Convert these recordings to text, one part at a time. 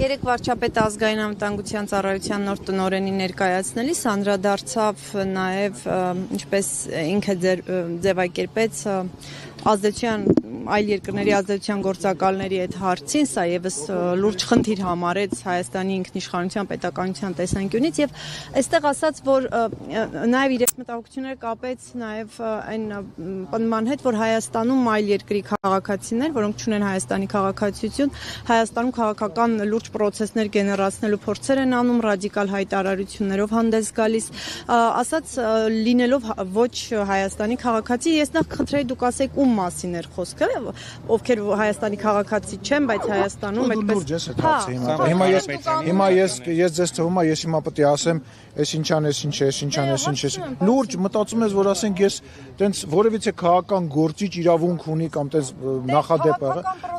Երեք վարչապետը ազգային անվտանգության ծառայության նոր տնօրենի ներկայացնելիս անդրադարձավ նաև ինչպես ինքը ձևակերպեց ազդեցության այլ երկրների ազդեցության գործակալների այդ հարցին, սա եւս լուրջ խնդիր համարեց Հայաստանի ինքնիշխանության պետականության տեսանկյունից եւ այստեղ ասաց, որ նաեւ իր մտահոգությունները կապեց նաեւ այն պնդման հետ, որ Հայաստանում այլ երկրի քաղաքացիներ, որոնք չունեն Հայաստանի քաղաքացիություն, Հայաստանում քաղաքական լուրջ պրոցեսներ գեներացնելու փորձեր են անում, ռադիկալ հայտարարություններով հանդես գալիս, ասաց լինելով ոչ Հայաստանի քաղաքացի, ես նախ խնդրեի դուք ասեք ում մասին էր խոսքը, ովքեր Հայաստանի քաղաքացի չեն, բայց Հայաստանում այդպես Հիմա ես ձեզ թվում է, ես հիմա պետք է ասեմ, այս ինչան, այս ինչ է, այս ինչան, այս ինչ է։ Լուրջ մտածում ես, որ ասենք ես տենց որևիցե քաղաքական գործիչ իրավունք ունի կամ տենց նախադեպ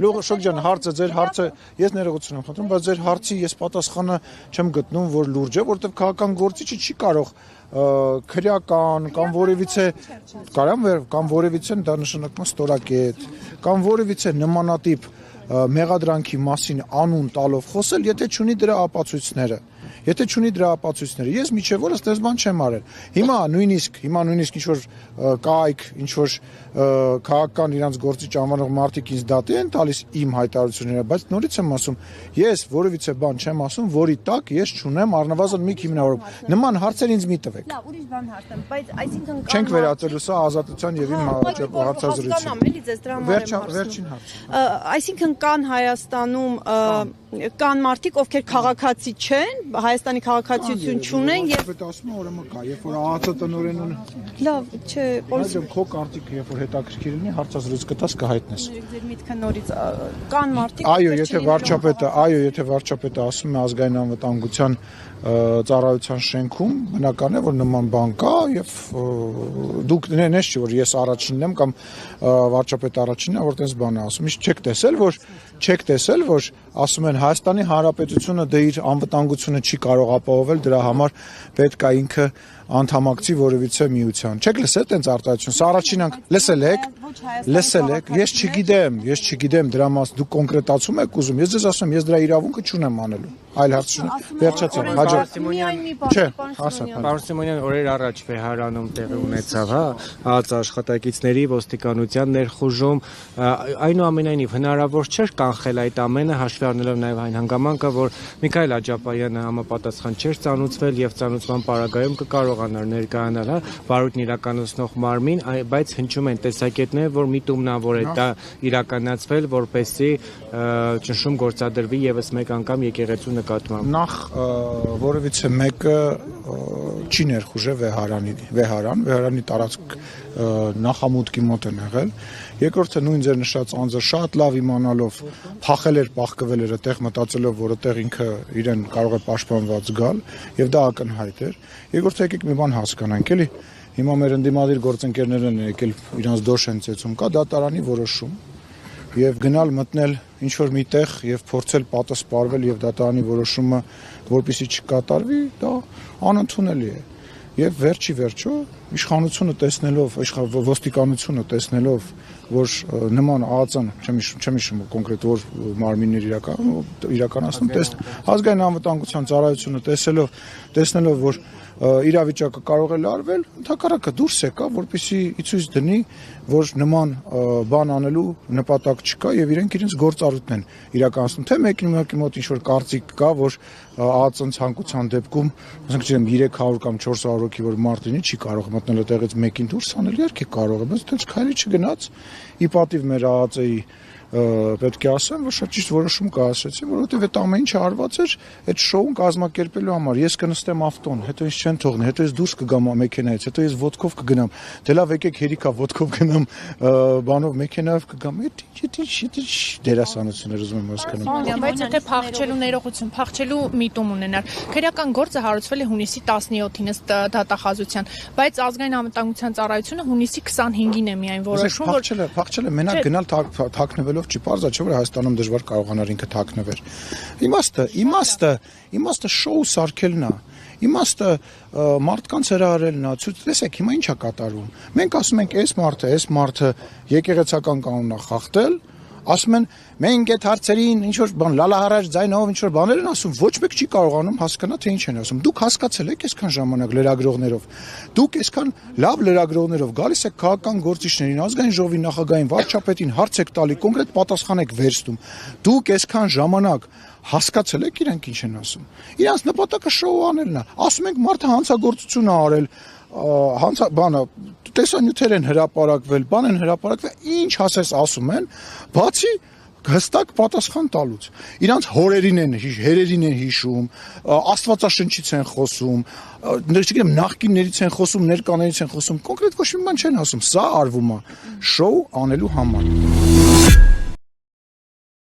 եղա։ Շոկ ջան, հարցը ձեր հարցը, ես ներողություն եմ խնդրում, բայց ձեր հարցի ես պատասխանը չեմ գտնում, որ լուրջ է, որովհետև քաղաքական գործիչը չի կարող քրեական կամ որևիցե կամ որևիցե դա նշանակում ստորակետ կամ որևիցե նմանատիպ մեղադրանքի մասին անուն տալով խոսել, եթե չունի դրա ապացույցները։ Ես միջև օրս դες բան չեմ արել։ Հիմա նույնիսկ ինչ-որ կայք, ինչ-որ քաղաքական իրանց գործիչ անվանող մարդիկ ինձ դատի են տալիս իմ հայտարարությունները, բայց նորից եմ ասում, ես որևիցե բան չեմ ասում, որի տակ ես չունեմ առնվազն մի քիմիավորում։ Նման հարցեր ինձ մի տվեք։ Լավ, ուրիշ բան հարցեմ, բայց այսինքն չենք վերածելու սա ազատության եւ իմ հարցազրույցը։ Վերջին հարցը։ Այսինքն կան Հայաստանում կան մարդիկ, ովքեր քաղաքացի չեն, Հայաստանի քաղաքացիություն չունեն եւ ասում եմ ուրեմն կա, երբ որ ԱԱՑ տնօրենը լավ, չէ, այո, քո կարտիկը երբ որ հետաքրքիր լինի, հարցազրույց կտաս կհայտնես։ Ձեր միտքը նորից կան մարդիկ, եթե վարչապետը ասում է ազգային անվտանգության ծառայության շենքում, բնական է, որ նման բան կա եւ դուք նենես չի, որ ես առաջինն եմ կամ վարչապետը առաջինն է, որ տես բան է ասում։ Իսկ չեք տեսել, որ ասում են Հայաստանի Հանրապետությունը դե իր անվտանգությունը չի կարող ապահովել, դրա համար պետք է ինքը անդամակցի որևիցե միության։ Չեք լսել տենց արտահայտություն։ Սա առաջին լսել եք, ես չգիտեմ դրա մաս դուք կոնկրետացում եք ուզում։ Ես ձեզ ասում, ես դրա իրավունքը չունեմ անելու։ Այլ հարց չունեմ։ Վերջացավ, Չէ, ասա։ Պարոն Սիմոնյան, օրեր առաջ Վեհարանում տեղի ունեցավ, ԱԱԾ աշխատակիցների ոստիկանության ներխուժում, այնուամենայնիվ հնարավոր չէր կանխել այդ ամենը, հաշվի առնելով նաև այն հանգամանքը, որ Միքայել Աջապայանը համապատասխան չէր ծանուցվել եւ ծանուցման պարագայում կկարողանար ներկայանալ, վարույթն իրականացնող մարմին, բայց հնչում են տեսակետներ, որ միտումնավոր է դա իրականացվել, որպեսզի ճնշում գործադրվի եւս մեկ անգամ եկեղեցու նկատմամբ։ Նախ որևիցե մեկը չի ներխուժել Վեհարանի տարածք նախամուտքի մոտ են եղել։ Երկրորդը նույն ձեր նշած անձը շատ լավ իմանալով փախել էր, պահկվել էր այդտեղ, մտածելով, որ այդտեղ ինքը իրեն կարող է պաշտպանված գալ, եւ դա ակնհայտ էր։ Երկրորդը եկեք մի բան հասկանանք, էլի։ Հիմա մեր ընդդիմադիր գործընկերներն են եկել իրանց դոշ են ծեցում, կա դատարանի որոշում եւ գնալ մտնել ինչ որ մի տեղ եւ փորձել պատասպարվել եւ դատարանի որոշումը որպեսզի չկատարվի, դա անընդունելի է։ Եվ վերջի վերջո իշխանությունը տեսնելով, ոստիկանությունը տեսնելով, որ նման ԱԱԾ-ն, չեմ հիշում կոնկրետ որ մարմիններ իրականացնում, ազգային անվտանգության ծառայությունը տեսնելով, որ իրավիճակը կարող է լարվել, ընդհակառակը դուրս եկա, որպեսզի ցույց դնի, որ նման բան անելու նպատակ չկա եւ իրենց գործառույթն են իրականացնում։ Թե մեկի մոտ ինչ որ կարծիք կա, որ ԱԱԾ-ն ցանկության դեպքում, ասենք չեմ 300 կամ 400 հոգի որ մարդ լինի, չի կարող մտնել այդտեղից մեկին դուրս անել, իհարկե կարող է, բայց դեռ քայլի չգնաց։ Ի պատիվ մեր ԱԱԾ-ի պետք է ասեմ, որ շատ ճիշտ որոշում կայացրեցին, որովհետև այդ ամեն ինչը արված էր այդ շոուն կազմակերպելու համար։ Ես կնստեմ ավտոն, հետո ինձ չեն թողնի, հետո ես դուրս կգամ մեքենայից, հետո ես ոտքով կգնամ։ Դե լավ եկեք հերիքա ոտքով գնամ, բանով մեքենայով կգամ։ Դա դերասանություններ ուզում եմ հասկանալ։ Բայց եթե փախչելու ներողություն, փախչելու միտում ունենար, քրեական գործը հարուցվել է հունիսի 17-ին ըստ դատախազության, բայց ազգային անվտանգության ծառայությունը հունիսի 25-ին է միայն որոշում, որ փախչել է մենակ գնալ թաքնվելով չի պարզ է, չէ՞ որ Հայաստանում դժվար կարողանար ինքը թաքնվեր։ Իմաստը շոու սարքելն է։ Իմաստը մարդկանց հրահրելն է, ցույց տեսեք հիմա ինչ է կատարվում։ Մենք ասում ենք այս մարդը եկեղեցական կանոնն է խախտել, ասում են մենք այդ հարցերին ինչ որ բան լալահարաշ ձայնով ինչ որ բաներ են ասում, ոչ մեկ չի կարողանում հասկանալ թե ինչ են ասում։ Դուք հասկացել եք այսքան ժամանակ լրագրողներով։ Դուք այսքան լավ լրագրողներով գալիս եք քաղաքական գործիչներին, ազգային ժողովի նախագահային, վարչապետին հարց եք տալի, կոնկրետ պատասխան եք վերստում։ Դուք այսքան ժամանակ հասկացել եք իրանք ինչ են ասում։ Իրանց նպատակը շոու անելն է։ Ասում ենք մարդը հանցագործություն է արել, բանը տեսանյութեր են հրապարակվել, բան են հրապարակվել, ինչ ասես ասում են, բացի հստակ պատասխան տալուց։ Իրանց հորերին են, հերերին են հիշում, Աստվածաշնչից են խոսում, չգիտեմ, նախկիններից են խոսում, ներկաներից են խոսում, կոնկրետ ոչ մի բան չեն ասում։ Սա արվում է շոու անելու համար։